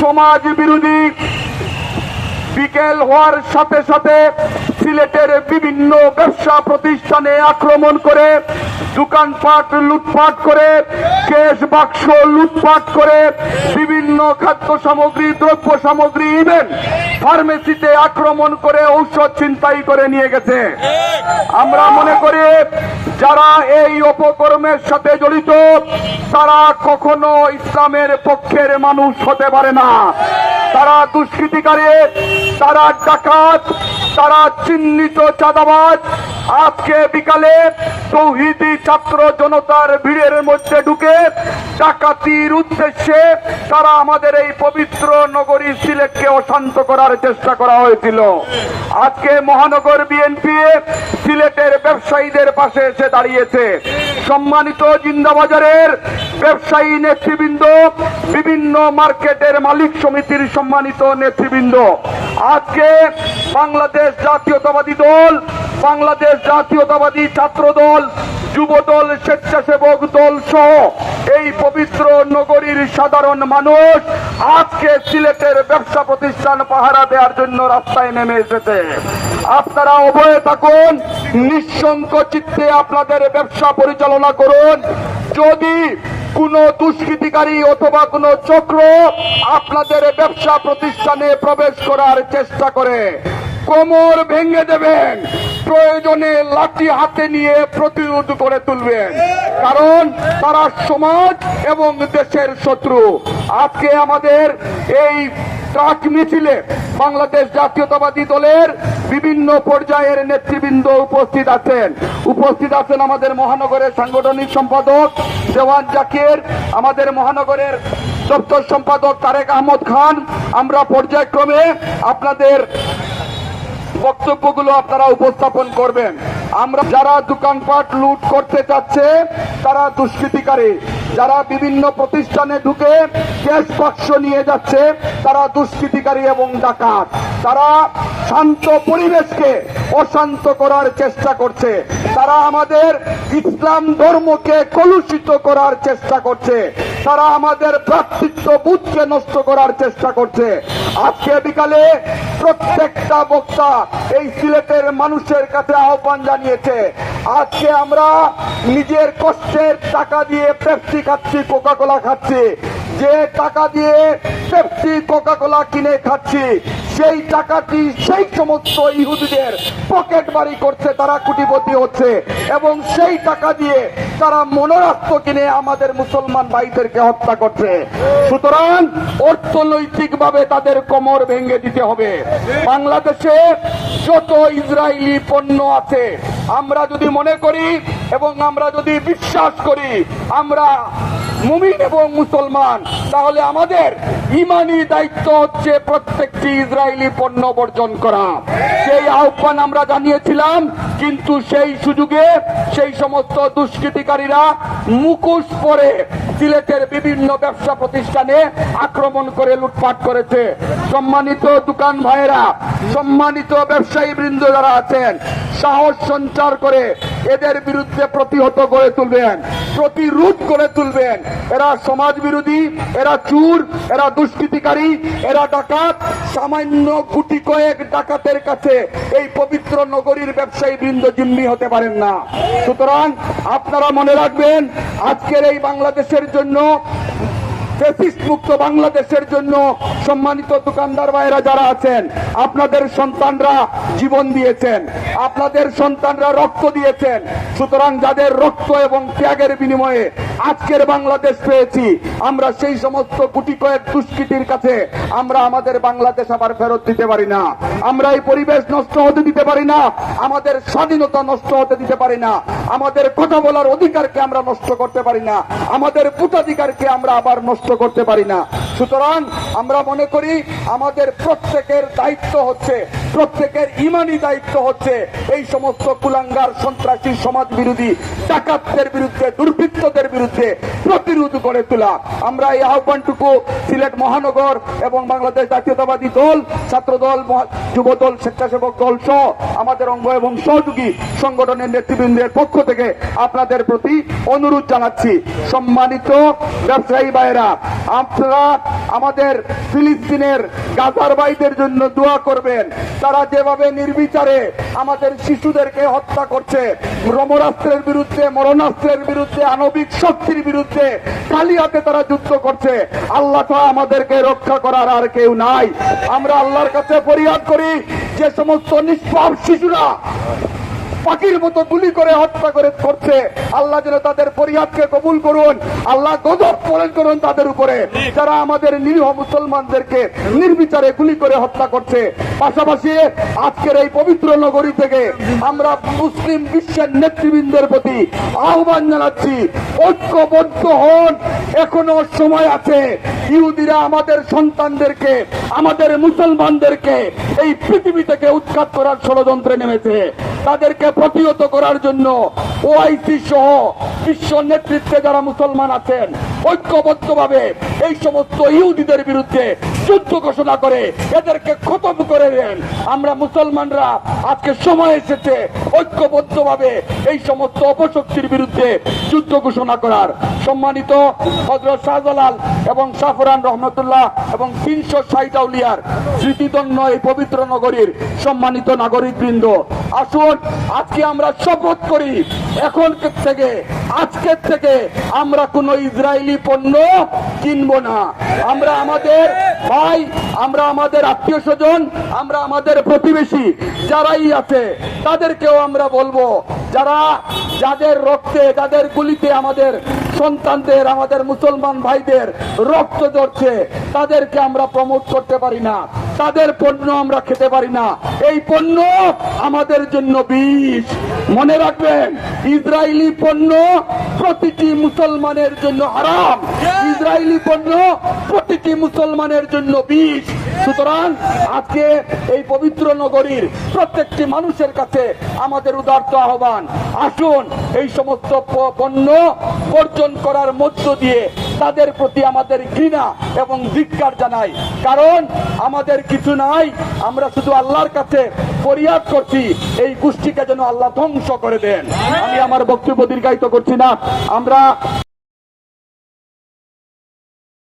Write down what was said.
সমাজ বিরোধী বিকেল হওয়ার সাথে সাথে সিলেটের বিভিন্ন ব্যবসা প্রতিষ্ঠানে আক্রমণ করে, দোকানপাট লুটপাট করে, ক্যাশ বাক্স লুটপাট করে, বিভিন্ন খাদ্য সামগ্রী, দ্রব্য সামগ্রী, ইভেন ফার্মেসিতে আক্রমণ করে ঔষধ ছিনতাই করে নিয়ে গেছে। আমরা মনে করি যারা এই অপকর্মের সাথে জড়িত তারা কখনো ইসলামের পক্ষের মানুষ হতে পারে না। তারা দুষ্কৃতিকারী, তারা ডাকাত, তারা চিহ্নিত চাঁদাবাজ। আজকে বিকালে তৌহিদি ছাত্র জনতার ভিড়ের মধ্যে ঢুকে ডাকাতির উদ্দেশ্যে তারা আমাদের এই পবিত্র নগরী সিলেটকে অশান্ত করার চেষ্টা করা হয়েছিল। আজকে মহানগর বিএনপি সিলেটের ব্যবসায়ীদের পাশে এসে দাঁড়িয়েছে। সম্মানিত জিন্দাবাজারের ব্যবসায়ী নেতৃবৃন্দ, বিভিন্ন মার্কেটের মালিক সমিতির সম্মানিত নেতৃবৃন্দ, আজকে বাংলাদেশ জাতীয়তাবাদী দল, বাংলাদেশ জাতীয়তাবাদী ছাত্র দল, যুব দল, স্বেচ্ছাসেবক দল সহ এই পবিত্র নগরীর সাধারণ মানুষ আজকে সিলেটের ব্যবসা প্রতিষ্ঠান পাহারা দেওয়ার জন্য রাস্তায় নেমে এসেছে। আপনারা অভয়ে থাকুন, নিঃশঙ্ক চিত্তে আপনাদের ব্যবসা পরিচালনা করুন। যদি কোন দুষ্কৃতিকারী অথবা কোন চক্র আপনাদের ব্যবসা প্রতিষ্ঠানে প্রবেশ করার চেষ্টা করে, কোমর ভেঙে দেবেন, প্রয়োজনে লাঠি হাতে নিয়ে প্রতিরোধ করে তুলবেন, কারণ তারা সমাজ এবং দেশের শত্রু। আজকে আমাদের এই ট্রাক মিছিলে বাংলাদেশ জাতীয়তাবাদী দলের বিভিন্ন পর্যায়ের নেতৃবৃন্দ উপস্থিত আছেন। আমাদের মহানগরের সাংগঠনিক সম্পাদক দেওয়ান জাকির, আমাদের মহানগরের দপ্তর সম্পাদক তারেক আহমদ খান। আমরা পর্যায়ক্রমে আপনাদের বক্তব্যগুলো আপনারা উপস্থাপন করবেন। আমরা যারা দোকানপাট লুট করতে চাচ্ছে তারা দুষ্কৃতিকারী, যারা বিভিন্ন প্রতিষ্ঠানে ঢুকে ক্যাশ বাক্স নিয়ে যাচ্ছে তারা দুষ্কৃতিকারী এবং ডাকাত। তারা শান্ত পরিবেশকে অশান্ত করার চেষ্টা করছে, তারা আমাদের ইসলাম ধর্মকে কলুষিত করার চেষ্টা করছে, তারা আমাদের ভ্রাতৃত্ব বোধকে নষ্ট করার চেষ্টা করছে। আজকে বিকালে প্রত্যেকটা বক্তা এই সিলেটের মানুষের কাছে আহ্বান জানিয়েছে, আজকে আমরা নিজের কষ্টের টাকা দিয়ে পেপসি খাচ্ছি, কোকা কোলা খাচ্ছি, যে টাকা দিয়ে পেপসি কোকা কোলা কিনে খাচ্ছি সেই টাকাটি সেই সমস্ত ইহুদিদের পকেট বাড়ি করছে, তারা কোটিপতি হচ্ছে এবং সেই টাকা দিয়ে তারা মনোরাস্ত্র কিনে আমাদের মুসলমান ভাইদেরকে হত্যা করছে। সুতরাং অর্থনৈতিকভাবে তাদের কোমর ভেঙে দিতে হবে। বাংলাদেশে যত ইসরায়েলি পণ্য আছে, আমরা যদি মনে করি এবং আমরা যদি বিশ্বাস করি আমরা মুমিন এবং মুসলমান, তাহলে আমাদের ইমানি দায়িত্ব হচ্ছে প্রত্যেকটি ইসরায়েলি পণ্য বর্জন করা। সেই আহ্বান আমরা জানিয়েছিলাম, কিন্তু সেই সুযোগে সেই সমস্ত দুষ্কৃতিকারীরা মুখোশ পরে সিলেটের বিভিন্ন ব্যবসা প্রতিষ্ঠানে আক্রমণ করে লুটপাট করেছে। সম্মানিত দোকান ভাইয়েরা, সম্মানিত ব্যবসায়ী বৃন্দ যারা আছেন, সাহস সঞ্চার করে এদের বিরুদ্ধে প্রতিহত করে তুলবেন, প্রতিরোধ করে তুলবেন। এরা সমাজ বিরোধী, এরা চোর, এরা দুষ্কৃতিকারী, এরা ডাকাত। সামান্য গুটি কয়েক ডাকাতের কাছে এই পবিত্র নগরীর ব্যবসায়ী বৃন্দ জিম্মি হতে পারেন না। সুতরাং আপনারা মনে রাখবেন, আজকের এই বাংলাদেশের জন্য, ফ্যাসিস্ট মুক্ত বাংলাদেশের জন্য সম্মানিত দোকানদার ভাইয়েরা যারা আছেন, আপনাদের সন্তানরা জীবন দিয়েছেন, আপনাদের সন্তানরা রক্ত দিয়েছেন। সুতরাং যাদের রক্ত এবং ত্যাগের বিনিময়ে আজকের বাংলাদেশ পেয়েছি, আমরা সেই সমস্ত গুটি কয়েক দুষ্কৃতির কাছে আমরা আমাদের বাংলাদেশ আবার ফেরত দিতে পারি না। আমরা এই পরিবেশ নষ্ট হতে দিতে পারি না, আমাদের স্বাধীনতা নষ্ট হতে দিতে পারি না, আমাদের কথা বলার অধিকারকে আমরা নষ্ট করতে পারি না, আমাদের ভোটাধিকারকে আমরা আবার নষ্ট করতে পারি না। সুতরাং আমরা মনে করি আমাদের প্রত্যেকের দায়িত্ব হচ্ছে প্রত্যেকের ইমানি দায়িত্ব হচ্ছে এই সমস্ত কুলাঙ্গার সন্ত্রাসী সমাজ বিরোধী ডাকাতদের বিরুদ্ধে দুর্বৃত্তদের বিরুদ্ধে প্রতিরোধ করে তোলা। আমরা এই আহ্বানটুকু সিলেট মহানগর এবং বাংলাদেশ জাতীয়তাবাদী দল, ছাত্রদল, যুবদল, স্বেচ্ছাসেবক দল সহ আমাদের অঙ্গ এবং সহযোগী সংগঠনের নেতৃবৃন্দের পক্ষ থেকে আপনাদের প্রতি অনুরোধ জানাচ্ছি। সম্মানিত ব্যবসায়ী ভাইয়েরা, আপনারা আমাদের ফিলিস্তিনের গাজার ভাইদের জন্য দোয়া করবেন। তারা যেভাবে নির্বিচারে আমাদের শিশুদেরকে হত্যা করছে, ব্রহ্মাস্ত্রের বিরুদ্ধে, মরণাস্ত্রের বিরুদ্ধে, আণবিক শক্তির বিরুদ্ধে খালি হাতে তারা যুদ্ধ করছে। আল্লাহ ছাড়া আমাদেরকে রক্ষা করার আর কেউ নাই। আমরা আল্লাহর কাছে ফরিয়াদ করি, যে সমস্ত নিষ্পাপ শিশুরা পাখির মতো গুলি করে হত্যা করছে, আল্লাহ যেন তাদের ফরিয়াদকে কবুল করুন। আল্লাহ গজব প্রয়োগ করুন তাদের উপরে, যারা আমাদের নিরীহ মুসলমানদেরকে নির্বিচারে গুলি করে হত্যা করছে। পাশাপাশি আজকের এই পবিত্র নগরী থেকে আমরা মুসলিম বিশ্বের নেতৃবৃন্দের প্রতি আহ্বান জানাচ্ছি, ঐক্যবদ্ধ হন, এখনো সময় আছে। ইহুদিরা আমাদের সন্তানদেরকে, আমাদের মুসলমানদেরকে এই পৃথিবী থেকে উৎখাত করার ষড়যন্ত্রে নেমেছে। তাদেরকে প্রতিহত করার জন্য ওআইসি সহ বিশ্ব নেতৃত্বে যারা মুসলমান আছেন, ঐক্যবদ্ধভাবে এই সমস্ত ইহুদিদের বিরুদ্ধে যুদ্ধ ঘোষণা করে এদেরকে খতম করে দেন। আমরা মুসলমানরা আজকে সময় এসেছে ঐক্যবদ্ধভাবে এই সমস্ত অপশক্তির বিরুদ্ধে যুদ্ধ ঘোষণা করার। সম্মানিত হযরত শাহজালাল এবং সাফরান রহমতুল্লাহ এবং 360 আউলিয়ার স্মৃতিধন্য এই পবিত্র নগরীর সম্মানিত নাগরিকবৃন্দ, আসুন আজকে আমরা শপথ করি, এখন থেকে, আজকের থেকে আমরা কোন ইসরায়েলি পণ্য কিনবো না। আমরা আমাদের ভাই, আমরা আমাদের আত্মীয় স্বজন, আমরা আমাদের প্রতিবেশী যারাই আছে তাদেরকেও আমরা বলবো, যাদের রক্তে, যাদের গুলিতে আমাদের সন্তানদের, আমাদের মুসলমান ভাইদের রক্ত ঝরছে, তাদেরকে আমরা প্রমোট করতে পারি না, তাদের পণ্য আমরা খেতে পারি না। এই পণ্য আমাদের জন্য বিষ। মনে রাখবেন, ইসরায়েলি পণ্য প্রতিটি মুসলমানের জন্য হারাম, ইসরায়েলি পণ্য প্রতিটি মুসলমানের জন্য বিষ। সুতরাং আজকে এই পবিত্র নগরীর প্রত্যেকটি মানুষের কাছে আমাদের উদার্ত আহ্বান, আসুন এই সমস্ত পণ্য বর্জন করার মধ্য দিয়ে তাদের প্রতি আমাদের ঘৃণা এবং ধিক্কার জানাই। কারণ আমাদের কিছু নাই, আমরা শুধু আল্লাহর কাছে ফরিয়াদ করছি এই গোষ্ঠীকে যেন আল্লাহ ধ্বংস করে দেন। আমি আমার বক্তব্য দীর্ঘায়িত করছি না। আমরা